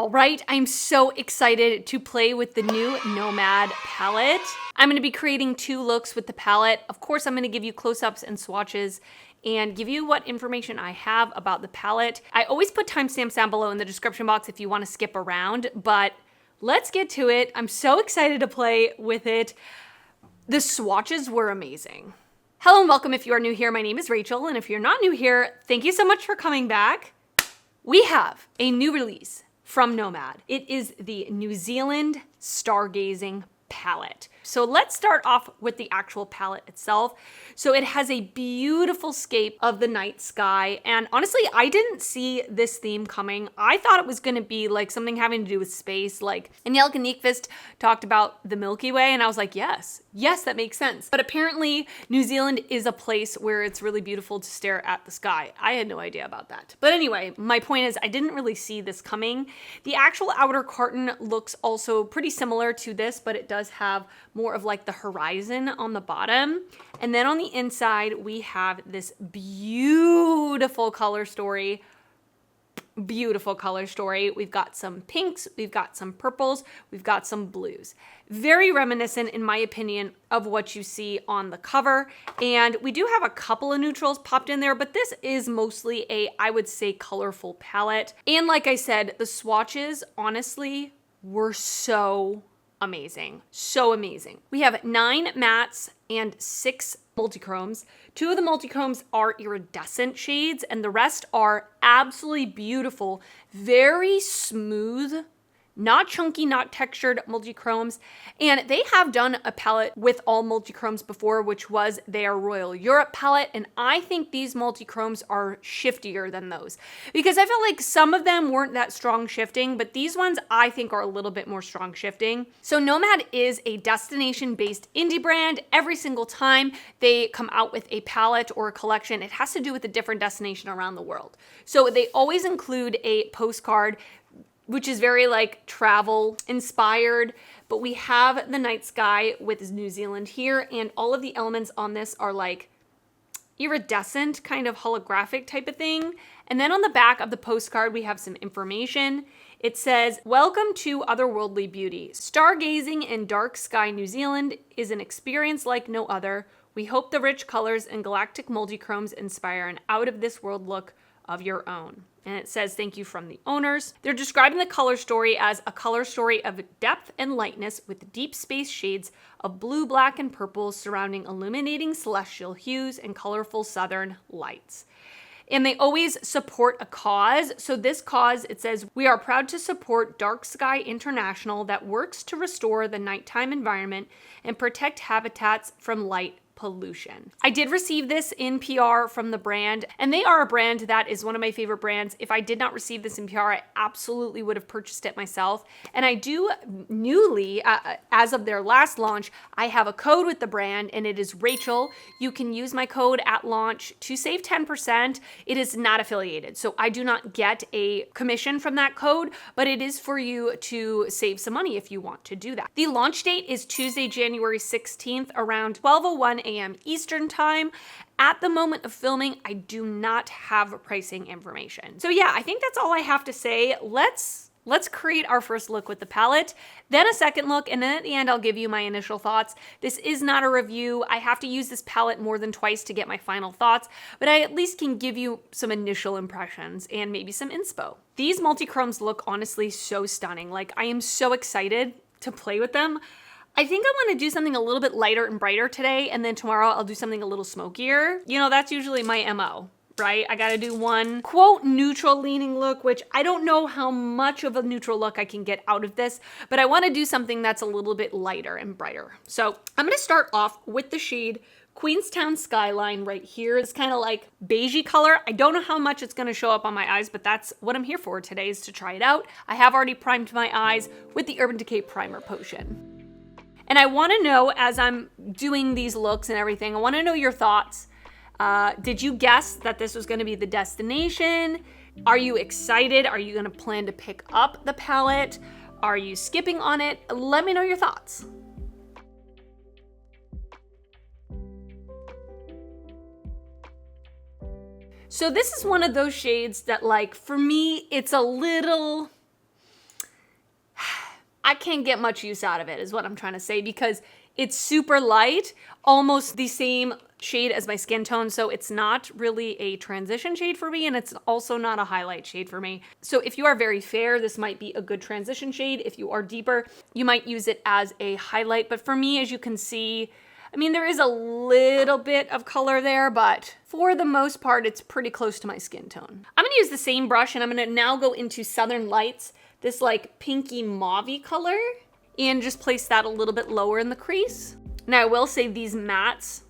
All right, I'm so excited to play with the new NOMAD palette. I'm gonna be creating 2 looks with the palette. Of course, I'm gonna give you close-ups and swatches and give you what information I have about the palette. I always put timestamps down below in the description box if you wanna skip around, but let's get to it. I'm so excited to play with it. The swatches were amazing. Hello and welcome if you are new here. My name is Rachel, and if you're not new here, thank you so much for coming back. We have a new release from NOMAD. It is the New Zealand Stargazing palette. So let's start off with the actual palette itself. So it has a beautiful scape of the night sky. And honestly, I didn't see this theme coming. I thought it was gonna be like something having to do with space. Like Angelica Nyqvist talked about the Milky Way, and I was like, yes, that makes sense. But apparently New Zealand is a place where it's really beautiful to stare at the sky. I had no idea about that. But anyway, my point is I didn't really see this coming. The actual outer carton looks also pretty similar to this, but it does have more of like the horizon on the bottom. And then on the inside, we have this beautiful color story. Beautiful color story. We've got some pinks, we've got some purples, we've got some blues. Very reminiscent, in my opinion, of what you see on the cover. And we do have a couple of neutrals popped in there, but this is mostly I would say, colorful palette. And like I said, the swatches, honestly, were so amazing. So amazing. We have 9 mattes and 6 multichromes. 2 of the multichromes are iridescent shades, and the rest are absolutely beautiful, very smooth, not chunky, not textured multichromes. And they have done a palette with all multichromes before, which was their Royal Europe palette. And I think these multichromes are shiftier than those because I felt like some of them weren't that strong shifting, but these ones I think are a little bit more strong shifting. So NOMAD is a destination-based indie brand. Every single time they come out with a palette or a collection, it has to do with a different destination around the world. So they always include a postcard, which is very like travel inspired, but we have the night sky with New Zealand here, and all of the elements on this are like iridescent, kind of holographic type of thing. And then on the back of the postcard, we have some information. It says, "Welcome to otherworldly beauty. Stargazing in dark sky New Zealand is an experience like no other. We hope the rich colors and galactic multichromes inspire an out of this world look of your own." And it says, "Thank you from the owners." They're describing the color story as a color story of depth and lightness with deep space shades of blue, black, and purple surrounding illuminating celestial hues and colorful southern lights. And they always support a cause. So this cause, it says, "We are proud to support Dark Sky International that works to restore the nighttime environment and protect habitats from light pollution." I did receive this in PR from the brand, and they are a brand that is one of my favorite brands. If I did not receive this in PR, I absolutely would have purchased it myself. And I do newly, as of their last launch, I have a code with the brand, and it is Rachel. You can use my code at launch to save 10%. It is not affiliated, so I do not get a commission from that code, but it is for you to save some money if you want to do that. The launch date is Tuesday, January 16th, around 12:01 a.m. Eastern time. At the moment of filming, I do not have pricing information. So yeah, I think that's all I have to say. Let's create our first look with the palette, then a second look, and then at the end, I'll give you my initial thoughts. This is not a review. I have to use this palette more than twice to get my final thoughts, but I at least can give you some initial impressions and maybe some inspo. These multichromes look honestly so stunning. Like, I am so excited to play with them. I think I want to do something a little bit lighter and brighter today, and then tomorrow I'll do something a little smokier. You know, that's usually my MO, right? I gotta do one quote neutral leaning look, which I don't know how much of a neutral look I can get out of this, but I want to do something that's a little bit lighter and brighter. So I'm gonna start off with the shade Queenstown Skyline right here. It's kind of like beigey color. I don't know how much it's gonna show up on my eyes, but that's what I'm here for today, is to try it out. I have already primed my eyes with the Urban Decay Primer Potion. And I want to know, as I'm doing these looks and everything, I want to know your thoughts. Did you guess that this was going to be the destination? Are you excited? Are you going to plan to pick up the palette? Are you skipping on it? Let me know your thoughts. So this is one of those shades that, like, for me, it's a little I can't get much use out of it is what I'm trying to say, because it's super light, almost the same shade as my skin tone, so it's not really a transition shade for me, and it's also not a highlight shade for me. So if you are very fair, this might be a good transition shade. If you are deeper, you might use it as a highlight, but for me, as you can see, I mean, there is a little bit of color there, but for the most part, it's pretty close to my skin tone. I'm gonna use the same brush, and I'm gonna now go into Southern Lights, this like pinky mauvey color, and just place that a little bit lower in the crease. Now I will say these mattes,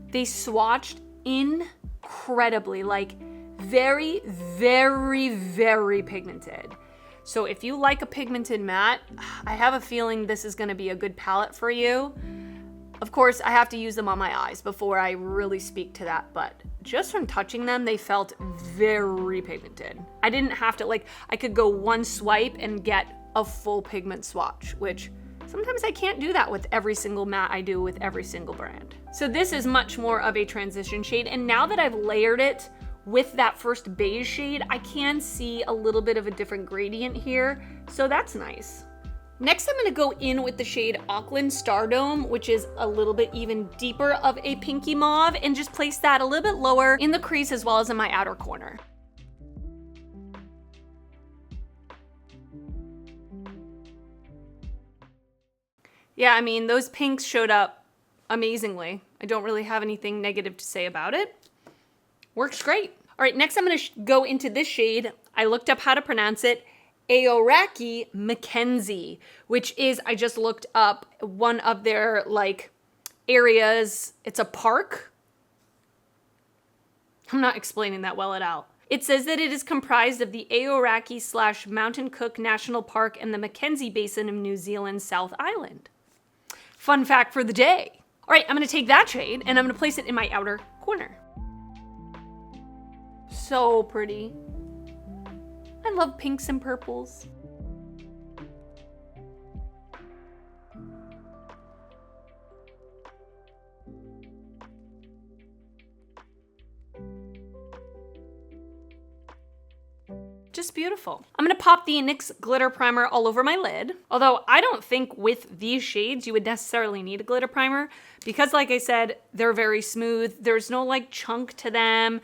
they swatched incredibly, like very, very, very pigmented. So if you like a pigmented matte, I have a feeling this is gonna be a good palette for you. Of course, I have to use them on my eyes before I really speak to that, but just from touching them, they felt very pigmented. I didn't have to, like, I could go one swipe and get a full pigment swatch, which sometimes I can't do that with every single matte I do with every single brand. So this is much more of a transition shade, and now that I've layered it with that first beige shade, I can see a little bit of a different gradient here, so that's nice. Next, I'm gonna go in with the shade Auckland Stardome, which is a little bit even deeper of a pinky mauve, and just place that a little bit lower in the crease as well as in my outer corner. Yeah, I mean, those pinks showed up amazingly. I don't really have anything negative to say about it. Works great. All right, next I'm gonna go into this shade. I looked up how to pronounce it, Aurora Mackenzie, which is, I just looked up one of their like areas. It's a park. I'm not explaining that well at all. It says that it is comprised of the Aoraki/Mountain Cook National Park and the Mackenzie Basin of New Zealand's South Island. Fun fact for the day. All right, I'm gonna take that shade and I'm gonna place it in my outer corner. So pretty. I love pinks and purples. Just beautiful. I'm gonna pop the NYX glitter primer all over my lid. Although I don't think with these shades you would necessarily need a glitter primer because, like I said, they're very smooth. There's no like chunk to them.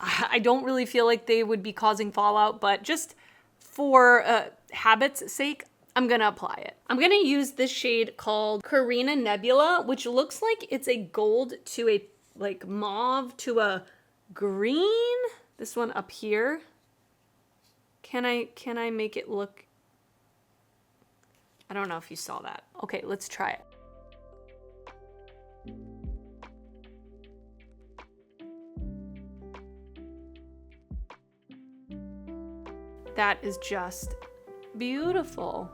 I don't really feel like they would be causing fallout, but just for habit's sake, I'm gonna apply it. I'm gonna use this shade called Carina Nebula, which looks like it's a gold to a like mauve to a green. This one up here. Can I make it look? I don't know if you saw that. Okay, let's try it. That is just beautiful.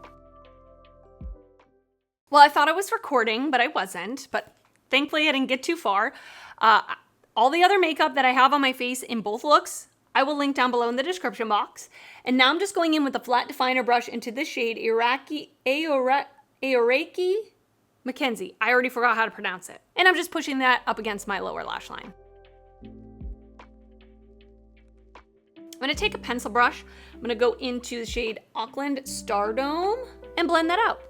Well, I thought I was recording, but I wasn't. But thankfully I didn't get too far. All the other makeup that I have on my face in both looks, I will link down below in the description box. And now I'm just going in with a flat definer brush into this shade, Aoraki Mackenzie. I already forgot how to pronounce it. And I'm just pushing that up against my lower lash line. I'm gonna take a pencil brush. I'm gonna go into the shade Auckland Stardome and blend that out.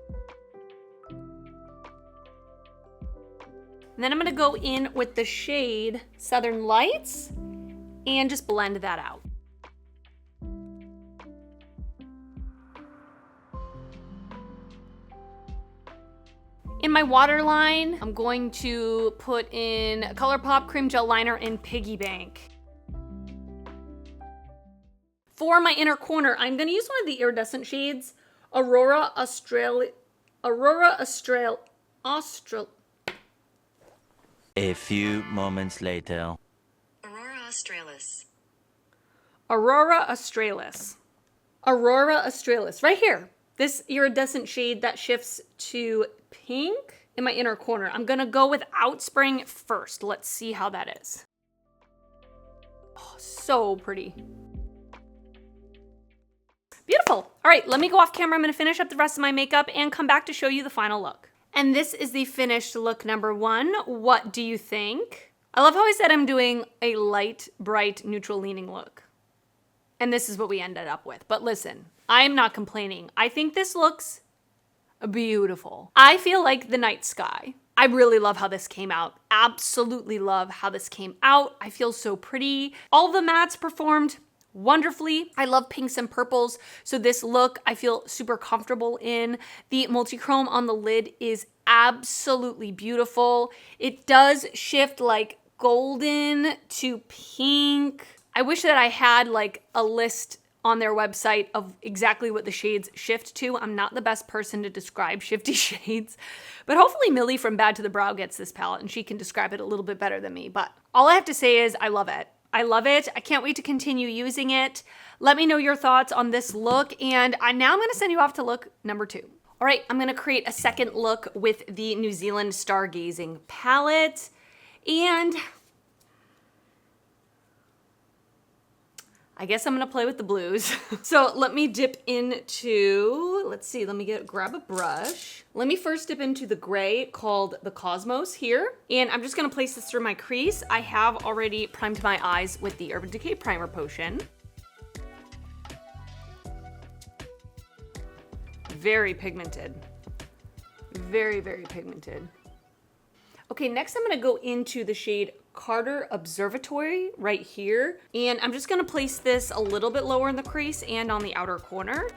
And then I'm gonna go in with the shade Southern Lights and just blend that out. In my waterline, I'm going to put in ColourPop Cream Gel Liner in Piggy Bank. For my inner corner, I'm gonna use one of the iridescent shades, Aurora Australis. A few moments later. Aurora Australis. Aurora Australis. Aurora Australis, right here. This iridescent shade that shifts to pink in my inner corner. I'm gonna go without spraying it first. Let's see how that is. Oh, so pretty. Beautiful. All right, let me go off camera. I'm gonna finish up the rest of my makeup and come back to show you the final look. And this is the finished look number 1. What do you think? I love how I said I'm doing a light, bright, neutral leaning look. And this is what we ended up with. But listen, I'm not complaining. I think this looks beautiful. I feel like the night sky. I really love how this came out. Absolutely love how this came out. I feel so pretty. All the mattes performed wonderfully. I love pinks and purples, so this look I feel super comfortable in. The multi-chrome on the lid is absolutely beautiful. It does shift like golden to pink. I wish that I had like a list on their website of exactly what the shades shift to. I'm not the best person to describe shifty shades, but hopefully Millie from Bad to the Brow gets this palette and she can describe it a little bit better than me. But all I have to say is I love it. I love it. I can't wait to continue using it. Let me know your thoughts on this look, and now I'm gonna send you off to look number 2. All right, I'm gonna create a second look with the New Zealand Stargazing palette, and I guess I'm gonna play with the blues. So let me dip into, let's see, grab a brush. Let me first dip into the gray called the Cosmos here. And I'm just gonna place this through my crease. I have already primed my eyes with the Urban Decay Primer Potion. Very pigmented. Very, very pigmented. Okay, next I'm gonna go into the shade Carter Observatory right here. And I'm just gonna place this a little bit lower in the crease and on the outer corner.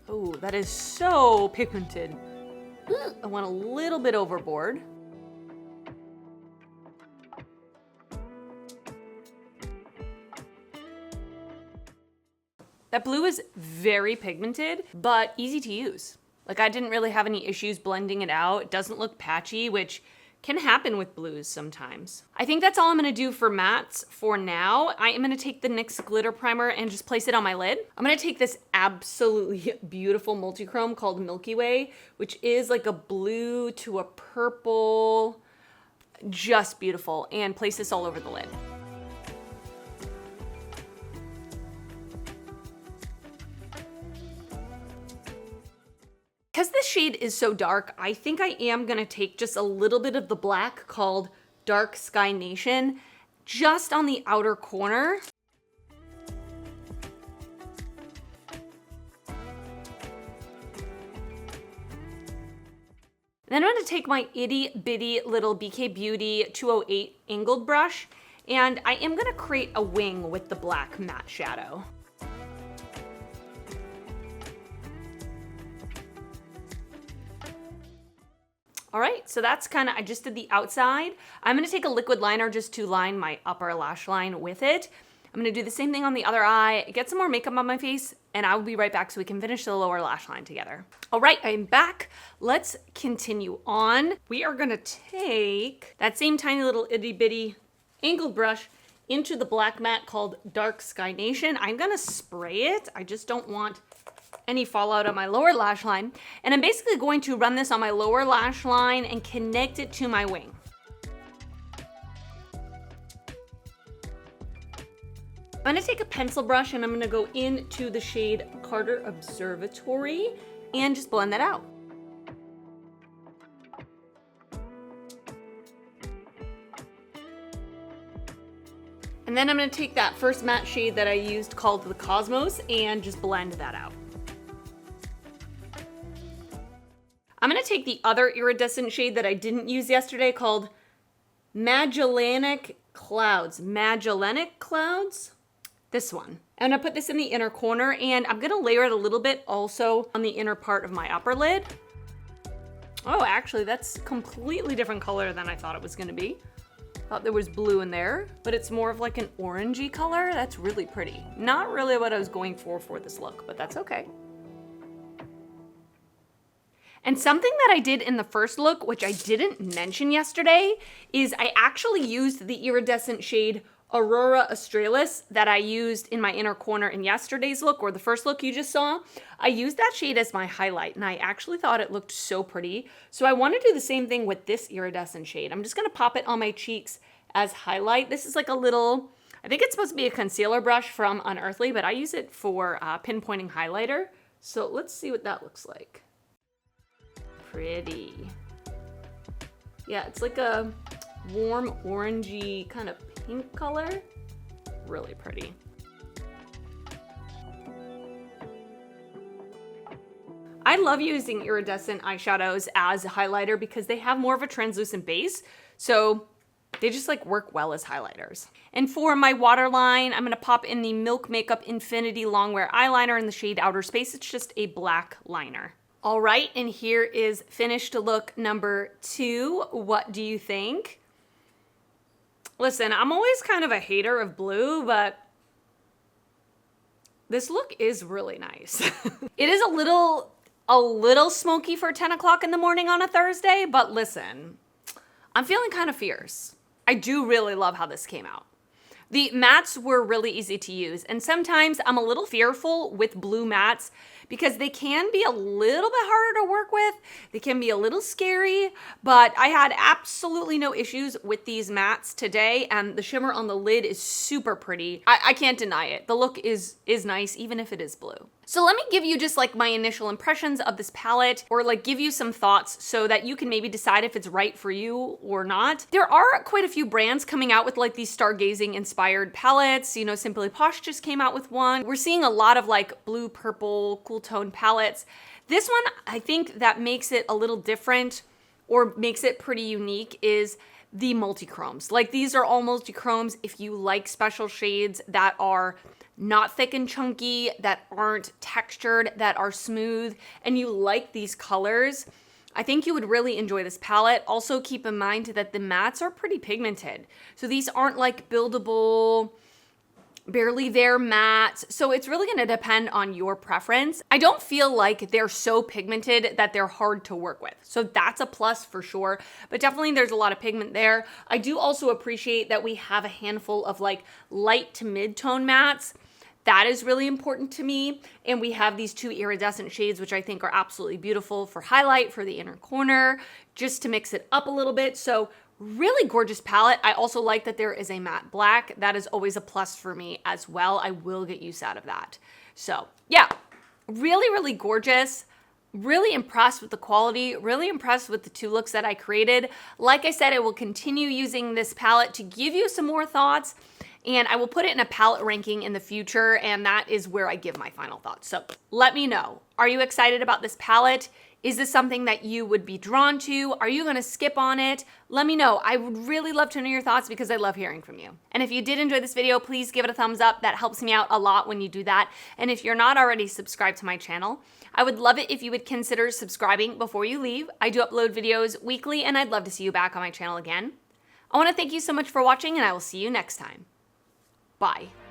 Oh, that is so pigmented. I went a little bit overboard. That blue is very pigmented, but easy to use. Like I didn't really have any issues blending it out. It doesn't look patchy, which can happen with blues sometimes. I think that's all I'm gonna do for mattes for now. I am gonna take the NYX glitter primer and just place it on my lid. I'm gonna take this absolutely beautiful multi-chrome called Milky Way, which is like a blue to a purple, just beautiful, and place this all over the lid. Because this shade is so dark, I think I am gonna take just a little bit of the black called Dark Sky Nation just on the outer corner. Then I'm gonna take my itty bitty little BK Beauty 208 angled brush, and I am gonna create a wing with the black matte shadow. All right, so that's I just did the outside. I'm gonna take a liquid liner just to line my upper lash line with it. I'm gonna do the same thing on the other eye, get some more makeup on my face, and I will be right back so we can finish the lower lash line together. All right, I'm back. Let's continue on. We are gonna take that same tiny little itty bitty angled brush into the black matte called Dark Sky Nation. I'm gonna spray it. I just don't want any fallout on my lower lash line. And I'm basically going to run this on my lower lash line and connect it to my wing. I'm gonna take a pencil brush and I'm gonna go into the shade Carter Observatory and just blend that out. And then I'm gonna take that first matte shade that I used called the Cosmos and just blend that out. I'm gonna take the other iridescent shade that I didn't use yesterday called Magellanic Clouds. Magellanic Clouds? This one. I'm gonna put this in the inner corner and I'm gonna layer it a little bit also on the inner part of my upper lid. Oh, actually that's completely different color than I thought it was gonna be. Thought there was blue in there, but it's more of like an orangey color. That's really pretty. Not really what I was going for this look, but that's okay. And something that I did in the first look, which I didn't mention yesterday, is I actually used the iridescent shade Aurora Australis that I used in my inner corner in yesterday's look, or the first look you just saw. I used that shade as my highlight, and I actually thought it looked so pretty. So I want to do the same thing with this iridescent shade. I'm just gonna pop it on my cheeks as highlight. This is like a little, I think it's supposed to be a concealer brush from Unearthly, but I use it for pinpointing highlighter. So let's see what that looks like. Pretty. Yeah, it's like a warm orangey kind of pink color. really pretty. I love using iridescent eyeshadows as a highlighter because they have more of a translucent base, so they just like work well as highlighters. And for my waterline, I'm gonna pop in the Milk Makeup Infinity Longwear Eyeliner in the shade Outer Space. It's just a black liner. All right, and here is finished look number 2. What do you think? Listen, I'm always kind of a hater of blue, but this look is really nice. It is a little smoky for 10 o'clock in the morning on a Thursday, but listen, I'm feeling kind of fierce. I do really love how this came out. The mattes were really easy to use, and sometimes I'm a little fearful with blue mattes because they can be a little bit harder to work with. They can be a little scary, but I had absolutely no issues with these mattes today, and the shimmer on the lid is super pretty. I can't deny it. The look is nice, even if it is blue. So let me give you just like my initial impressions of this palette, or like give you some thoughts so that you can maybe decide if it's right for you or not. There are quite a few brands coming out with like these stargazing inspired palettes. You know, Simply Posh just came out with one. We're seeing a lot of like blue, purple, cool tone palettes. This one, I think that makes it a little different or makes it pretty unique is the multi-chromes. Like these are all multi-chromes. If you like special shades that are not thick and chunky, that aren't textured, that are smooth, and you like these colors, I think you would really enjoy this palette. Also keep in mind that the mattes are pretty pigmented. So these aren't like buildable, barely there mattes. So it's really gonna depend on your preference. I don't feel like they're so pigmented that they're hard to work with. So that's a plus for sure, but definitely there's a lot of pigment there. I do also appreciate that we have a handful of like light to mid-tone mattes. That is really important to me. And we have these 2 iridescent shades, which I think are absolutely beautiful for highlight, for the inner corner, just to mix it up a little bit. So really gorgeous palette. I also like that there is a matte black. That is always a plus for me as well. I will get use out of that. So yeah, really, really gorgeous. Really impressed with the quality, really impressed with the 2 looks that I created. Like I said, I will continue using this palette to give you some more thoughts, and I will put it in a palette ranking in the future, and that is where I give my final thoughts. So let me know. Are you excited about this palette? Is this something that you would be drawn to? Are you gonna skip on it? Let me know. I would really love to know your thoughts because I love hearing from you. And if you did enjoy this video, please give it a thumbs up. That helps me out a lot when you do that. And if you're not already subscribed to my channel, I would love it if you would consider subscribing before you leave. I do upload videos weekly, and I'd love to see you back on my channel again. I wanna thank you so much for watching, and I will see you next time. Bye.